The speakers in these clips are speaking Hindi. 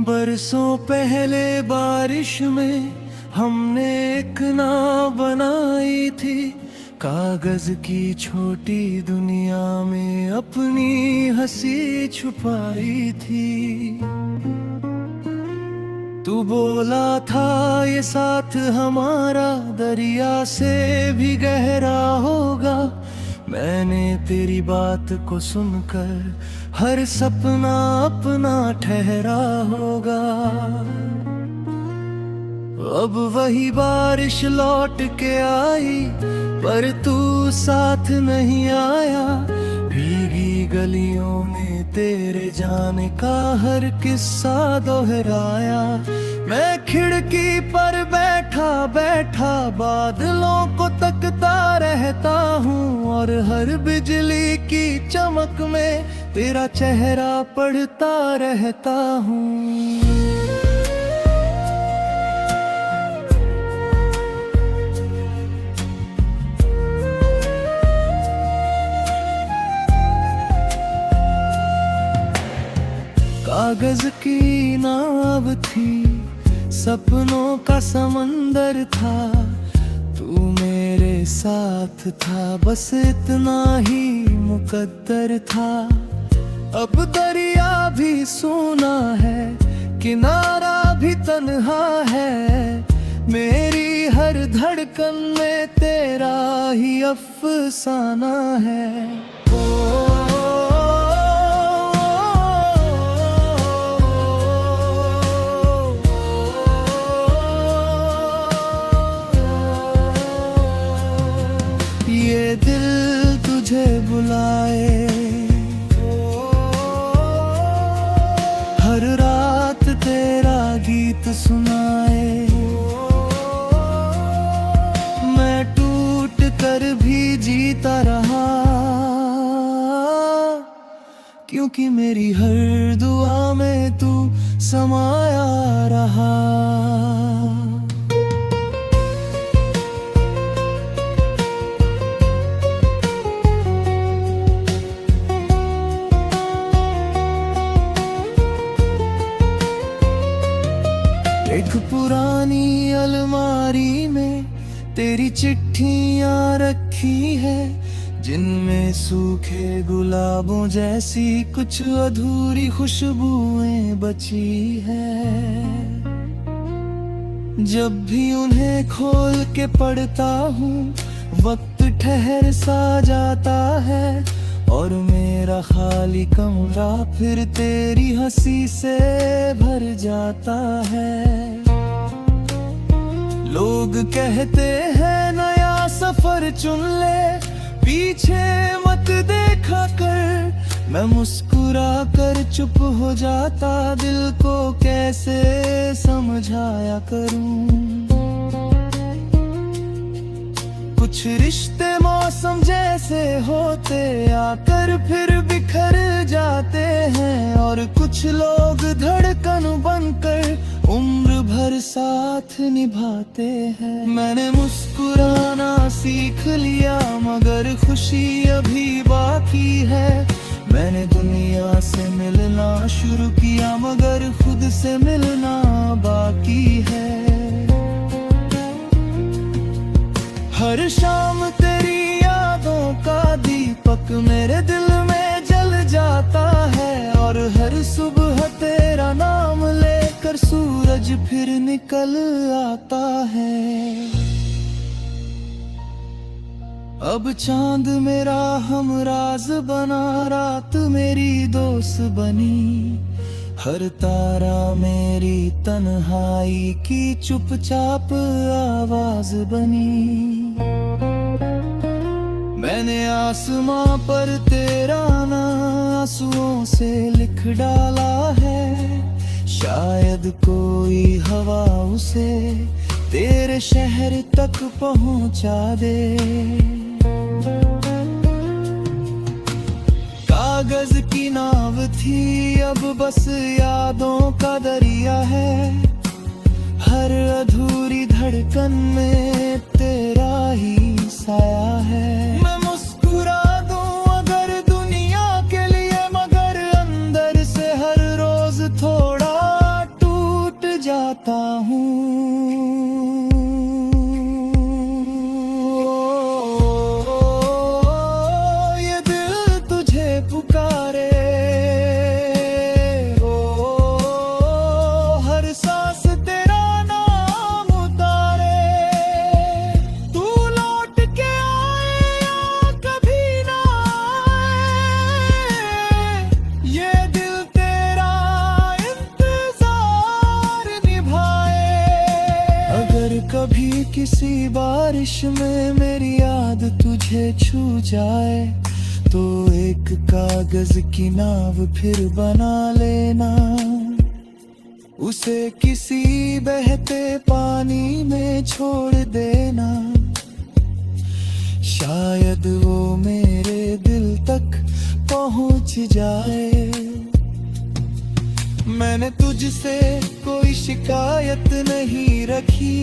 बरसों पहले बारिश में हमने एक नाव बनाई थी, कागज की छोटी दुनिया में अपनी हंसी छुपाई थी। तू बोला था ये साथ हमारा दरिया से भी गहरा होगा, मैंने तेरी बात को सुनकर हर सपना अपना ठहरा होगा। अब वही बारिश लौट के आई पर तू साथ नहीं आया, भीगी गलियों में तेरे जाने का हर किस्सा दोहराया। मैं खिड़की पर बैठा बैठा बादलों को तकता रहता हूँ, और हर बिजली की चमक में तेरा चेहरा पढ़ता रहता हूँ। कागज की नाव थी, सपनों का समंदर था, तू मेरे साथ था, बस इतना ही मुकद्दर था। अब दरिया भी सूना है, किनारा भी तन्हा है, मेरी हर धड़कन में तेरा ही अफसाना है। ये दिल तुझे बुलाए, हर रात तेरा गीत सुनाए, मैं टूट कर भी जीता रहा, क्योंकि मेरी हर दुआ में तू समाया रहा। एक पुरानी अलमारी में तेरी चिट्ठियां रखी है, जिनमें सूखे गुलाबों जैसी कुछ अधूरी खुशबुएं बची है। जब भी उन्हें खोल के पढ़ता हूँ, वक्त ठहर सा जाता है, और मेरा खाली कमरा फिर तेरी हंसी से भर जाता है। लोग कहते हैं नया सफर चुन ले, पीछे मत देखा कर, मैं मुस्कुरा कर चुप हो जाता, दिल को कैसे समझाया करूं। कुछ रिश्ते मौसम जैसे होते, आकर फिर बिखर जाते हैं, और कुछ लोग धड़कन बनकर उम्र भर साथ निभाते हैं। मैंने मुस्कुराना सीख लिया, मगर खुशी अभी बाकी है। मैंने दुनिया से मिलना शुरू किया, मगर खुद से मिलना बाकी है। हर शाम तेरी यादों का दीपक मेरे दिल में जल जाता है, और हर सुबह तेरा नाम लेकर सूरज फिर निकल आता है। अब चांद मेरा हमराज बना, रात मेरी दोस्त बनी, हर तारा मेरी तन्हाई की चुपचाप आवाज बनी। मैंने आसमां पर तेरा नाम आंसुओं से लिख डाला है, शायद कोई हवा उसे तेरे शहर तक पहुंचा दे। कागज की नाव थी, अब बस यादों का दरिया है, हर अधूरी धड़कन में तेरा ही साया है। मैं मुस्कुरा दूं अगर दुनिया के लिए, मगर अंदर से हर रोज थोड़ा आता हूँ। ये दिल तुझे पुकारे, ओ हर सांस तेरा नाम उतारे। तू लौट के आए या कभी ना आए, ये दिल तेरा इंतजार निभाए। अगर कभी किसी बारिश में मेरी याद तुझे छू जाए, तो एक कागज की नाव फिर बना लेना। उसे किसी बहते पानी में छोड़ देना, शायद वो मेरे दिल तक पहुंच जाए। मैंने तुझसे कोई शिकायत नहीं रखी,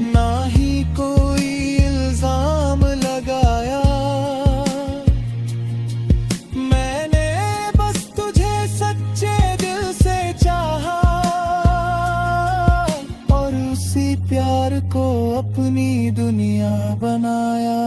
ना ही कोई इल्जाम लगाया। मैंने बस तुझे सच्चे दिल से चाहा, और उसी प्यार को अपनी दुनिया बनाया।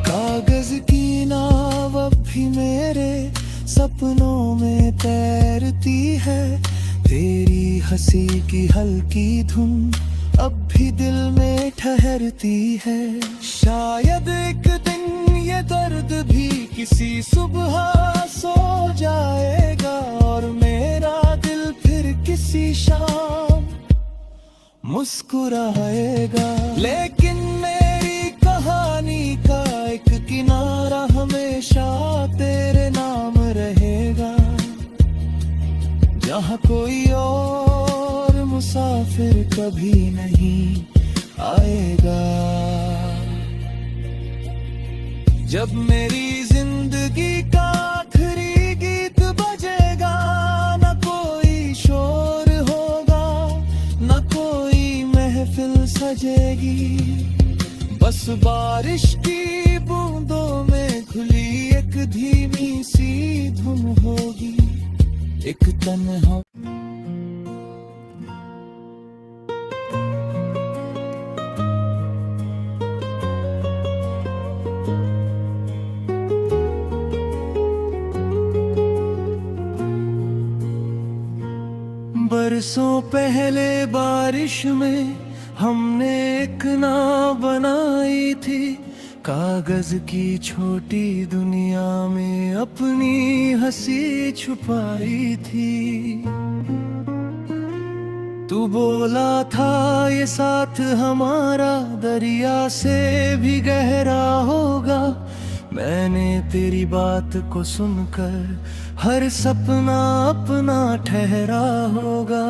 कागज की नाव अब भी मेरे सपनों में तैरती है। तेरी हंसी की हल्की धुन अब भी दिल में ठहरती है। शायद एक दिन ये दर्द भी किसी सुबह सो जाएगा, और मेरा दिल फिर किसी शाम मुस्कुराएगा। लेकिन मेरी कहानी का एक किनारा हमेशा तेरे नाम रहेगा, जहाँ कोई और मुसाफिर कभी नहीं आएगा। जब मेरी जिंदगी का आखिरी गीत बजेगा, न कोई शोर होगा, न कोई महफिल सजेगी। बस बारिश की बूंदों में खुली एक धीमी सी धुन होगी, एक तन्हा। बरसों पहले बारिश में हमने एक नाव बनाई थी, कागज की छोटी दुनिया में अपनी हंसी छुपाई थी। तू बोला था ये साथ हमारा दरिया से भी गहरा होगा। मैंने तेरी बात को सुनकर हर सपना अपना ठहरा होगा।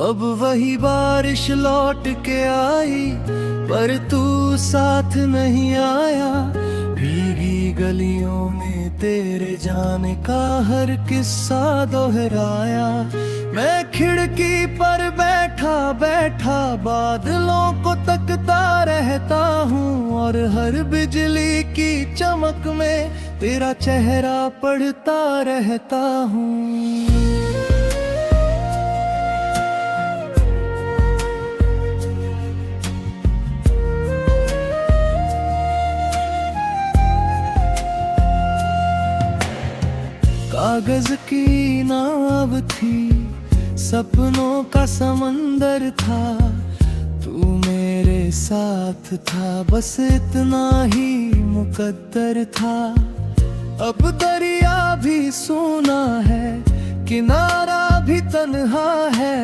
अब वही बारिश लौट के आई, पर तू साथ नहीं आया। भीगी गलियों में तेरे जाने का हर किस्सा दोहराया। मैं खिड़की पर बैठा बैठा बादलों को तकता रहता हूँ, और हर बिजली की चमक में तेरा चेहरा पढ़ता रहता हूँ। कागज की नाव थी, सपनों का समंदर था। तू मेरे साथ था, बस इतना ही मुकद्दर था। अब दरिया भी सूना है, किनारा भी तन्हा है।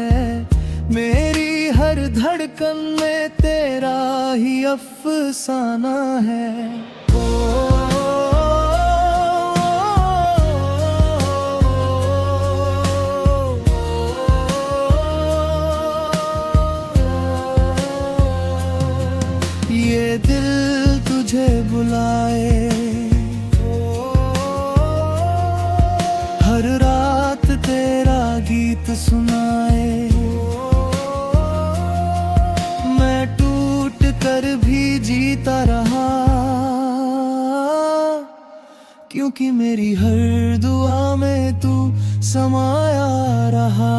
मेरी हर धड़कन में तेरा ही अफसाना है। ये दिल तुझे बुलाए, हर रात तेरा गीत गीत सुनाए। मैं टूट कर भी जीता रहा, क्योंकि मेरी हर दुआ में तू समाया रहा।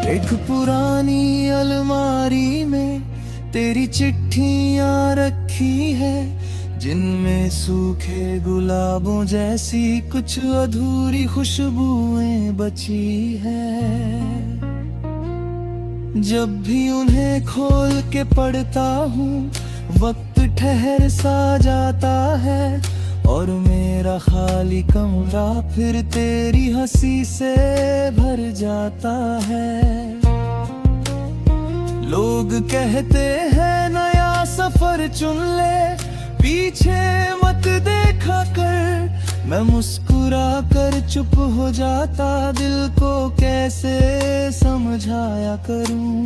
एक पुरानी अलमारी में तेरी चिट्ठियां रखी है, जिनमें सूखे गुलाबों जैसी कुछ अधूरी खुशबुएं बची है। जब भी उन्हें खोल के पढ़ता हूँ, वक्त ठहर सा जाता है और मेरा खाली कमरा फिर तेरी हंसी से भर जाता है। लोग कहते हैं नया सफर चुन ले, पीछे मत देखा कर। मैं मुस्कुरा कर चुप हो जाता, दिल को कैसे समझाया करूं।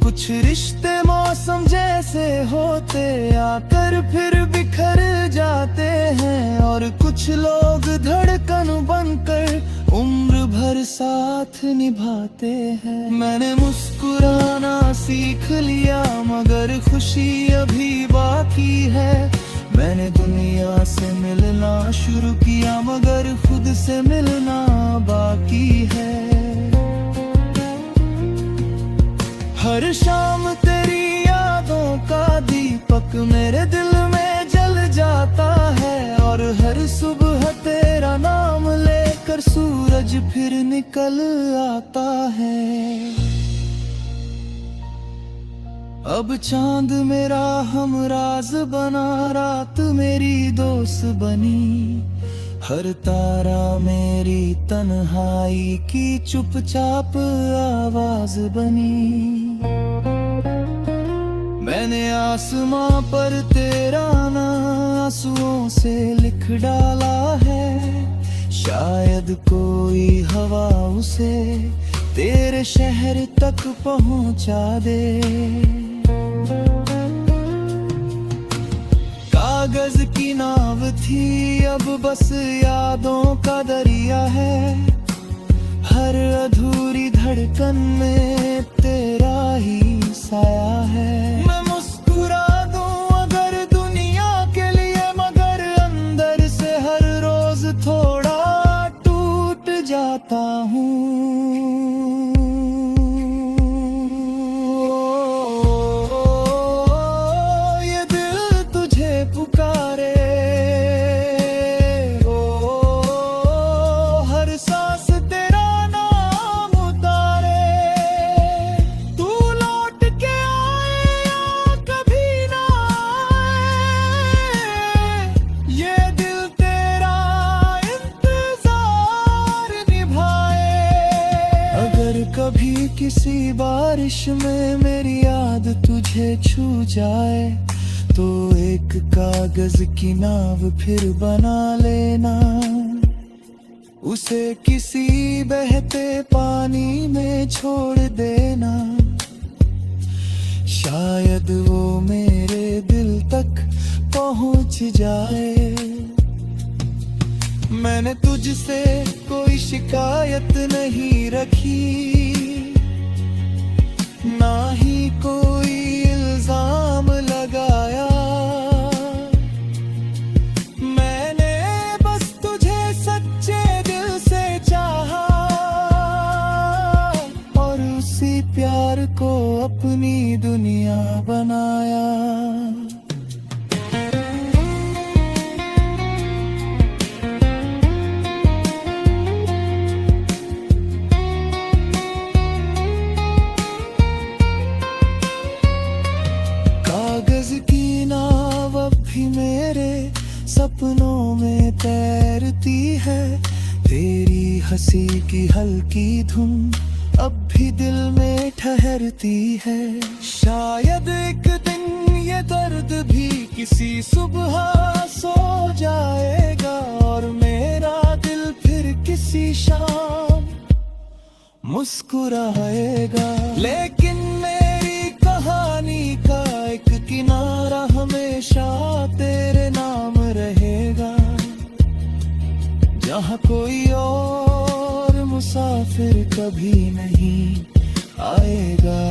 कुछ रिश्ते मौसम जैसे होते, आकर फिर बिखर जाते हैं। और कुछ लोग धड़कन बनकर उम्र भर साथ निभाते हैं। मैंने मुस्कुराना सीख लिया, मगर खुशी अभी बाकी है। मैंने दुनिया से मिलना शुरू किया, मगर खुद से मिलना बाकी है। हर शाम तेरी यादों का दीपक मेरे दिल में जल जाता है, और हर सुबह तेरा नाम लेकर सूरज फिर निकल आता है। अब चांद मेरा हमराज बना, रात मेरी दोस्त बनी। हर तारा मेरी तन्हाई की चुपचाप आवाज बनी। मैंने आसमां पर तेरा नाम आंसुओं से लिख डाला है। शायद कोई हवा उसे तेरे शहर तक पहुंचा दे। कागज की नाव थी, अब बस यादों का दरिया है। हर अधूरी धड़कन में तेरा ही साया है। मैं मुस्कुरा दूं अगर दुनिया के लिए, मगर अंदर से हर रोज थोड़ा टूट जाता हूँ। कभी किसी बारिश में मेरी याद तुझे छू जाए, तो एक कागज की नाव फिर बना लेना। उसे किसी बहते पानी में छोड़ देना। शायद वो मेरे दिल तक पहुंच जाए। मैंने तुझसे कोई शिकायत नहीं रखी, ना ही कोई इल्जाम लगाया। मैंने बस तुझे सच्चे दिल से चाहा, और उसी प्यार को अपनी दुनिया बनाया। मेरे सपनों में तैरती है। तेरी हंसी की हल्की धुन अब भी दिल में ठहरती है। शायद एक दिन ये दर्द भी किसी सुबह सो जाएगा, और मेरा दिल फिर किसी शाम मुस्कुराएगा। लेकिन मेरी कहानी का एक किनारा हमेशा तेरे नाम रहेगा, जहाँ कोई और मुसाफिर कभी नहीं आएगा।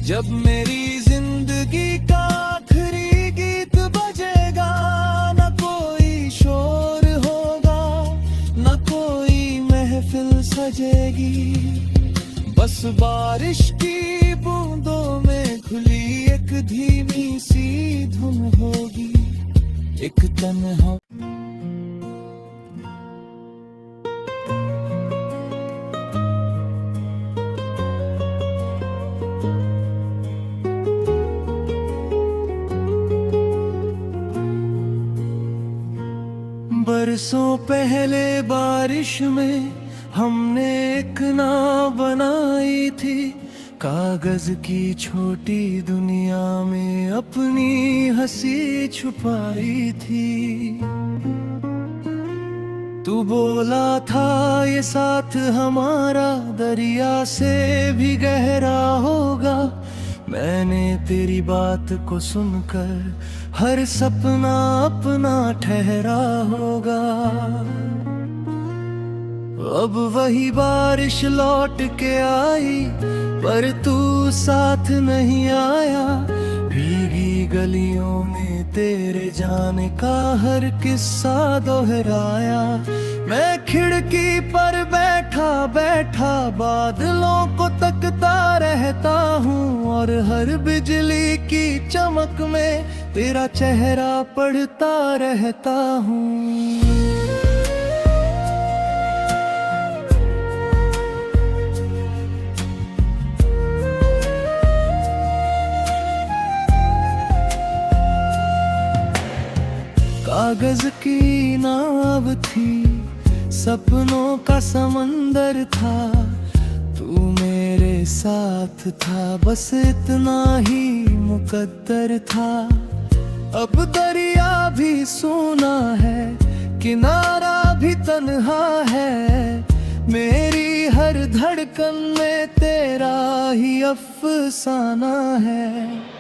जब मेरी जिंदगी का आखिरी गीत बजेगा, न कोई शोर होगा, न कोई महफिल सजेगी, बस बारिश की बूंदों में खुली एक धीमी सी धुन होगी, एक तन्हा। बरसों पहले बारिश में हमने एक नाव बनाई थी, कागज की छोटी दुनिया में अपनी हंसी छुपाई थी। तू बोला था ये साथ हमारा दरिया से भी गहरा होगा, मैंने तेरी बात को सुनकर हर सपना अपना ठहरा होगा। अब वही बारिश लौट के आई, पर तू साथ नहीं आया। भीगी गलियों में तेरे जाने का हर किस्सा दोहराया। मैं खिड़की पर बैठा बैठा बादलों को तकता रहता हूँ, और हर बिजली की चमक में तेरा चेहरा पढ़ता रहता हूँ। कागज की नाव थी, सपनों का समंदर था, तू मेरे साथ था, बस इतना ही मुकद्दर था। अब दरिया भी सूना है, किनारा भी तन्हा है, मेरी हर धड़कन में तेरा ही अफसाना है।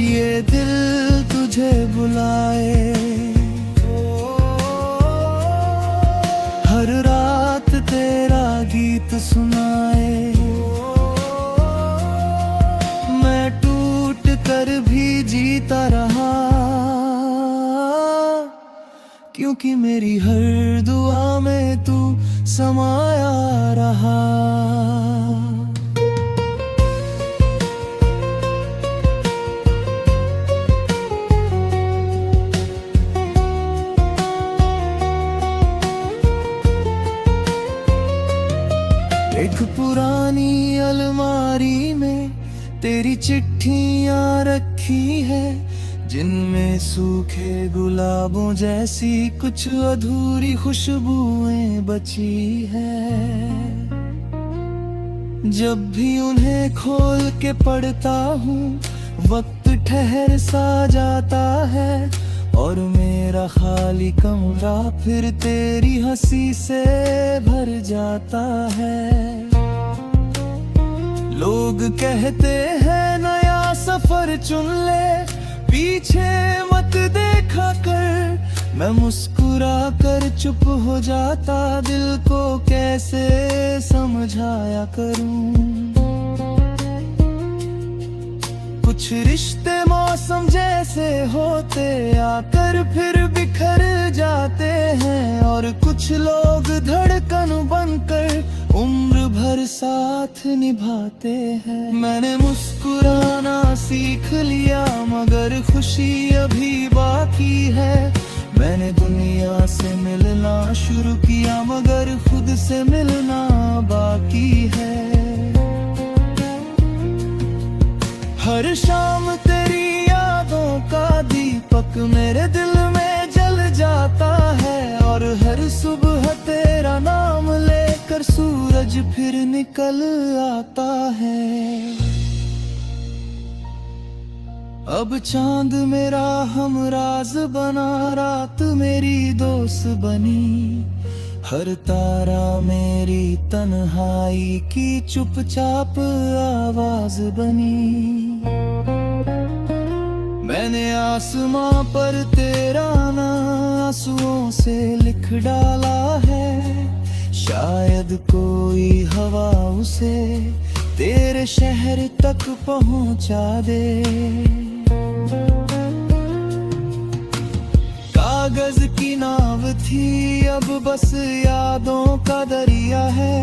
ये दिल तुझे बुलाए, हर रात तेरा गीत सुनाए, मैं टूट कर भी जीता रहा, क्योंकि मेरी हर दुआ में तू समाया रहा। एक पुरानी अलमारी में तेरी चिट्ठियां रखी है, जिनमें सूखे गुलाबों जैसी कुछ अधूरी खुशबुएं बची है। जब भी उन्हें खोल के पढ़ता हूँ, वक्त ठहर सा जाता है, और मेरा खाली कमरा फिर तेरी हंसी से भर जाता है। लोग कहते हैं नया सफर चुन ले, पीछे मत देखा कर, मैं मुस्कुरा कर चुप हो जाता, दिल को कैसे समझाया करूं। कुछ रिश्ते मौसम जैसे होते, आकर फिर बिखर जाते हैं, और कुछ लोग धड़कन बनकर उम्र भर साथ निभाते हैं। मैंने मुस्कुराना सीख लिया, मगर खुशी अभी बाकी है। मैंने दुनिया से मिलना शुरू किया, मगर खुद से मिलना बाकी है। हर शाम तेरी यादों का दीपक मेरे दिल में जल जाता है, और हर सुबह तेरा नाम लेकर सूरज फिर निकल आता है। अब चांद मेरा हमराज बना, रात मेरी दोस्त बनी, हर तारा मेरी तन्हाई की चुपचाप आवाज बनी। मैंने आसमां पर तेरा नाम आंसुओं से लिख डाला है, शायद कोई हवा उसे तेरे शहर तक पहुंचा दे। कागज की नाव थी अब बस यादों का दरिया है,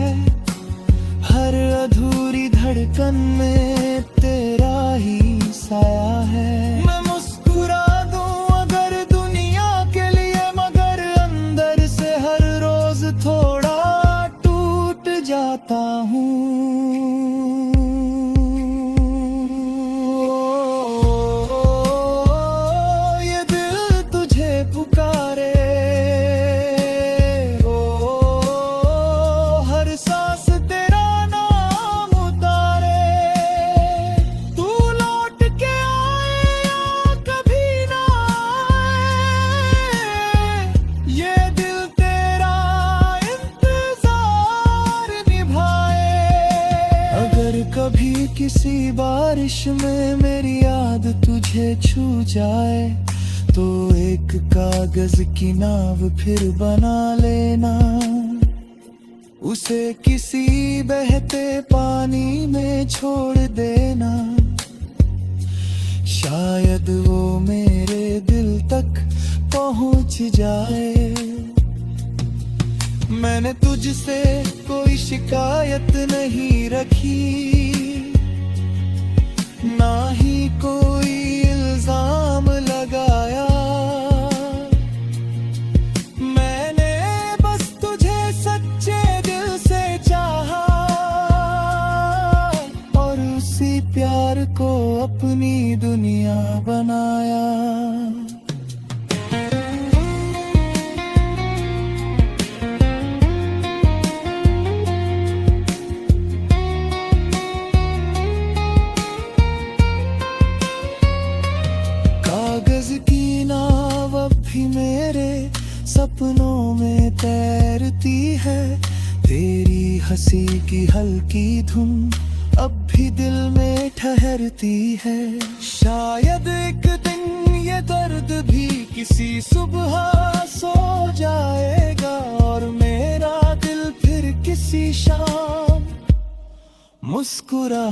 हर अधूरी धड़कन में तेरा ही साया है। मैं मुस्कुरा दूं अगर दुनिया के लिए, मगर अंदर से हर रोज थोड़ा टूट जाता हूँ। कभी किसी बारिश में मेरी याद तुझे छू जाए, तो एक कागज की नाव फिर बना लेना, उसे किसी बहते पानी में छोड़ देना, शायद वो मेरे दिल तक पहुंच जाए। मैंने तुझसे कोई शिकायत नहीं रखी, ना ही कोई इल्जाम लगाया, मैंने बस तुझे सच्चे दिल से चाहा, और उसी प्यार को अपनी दुनिया बनाया। कागज की नाव अब भी मेरे सपनों में तैरती है, तेरी हंसी की हल्की धुन अब भी दिल में ठहरती है। शायद एक दिन ये दर्द भी किसी सुबह सो जाएगा, और मेरा दिल फिर किसी शाम मुस्कुरा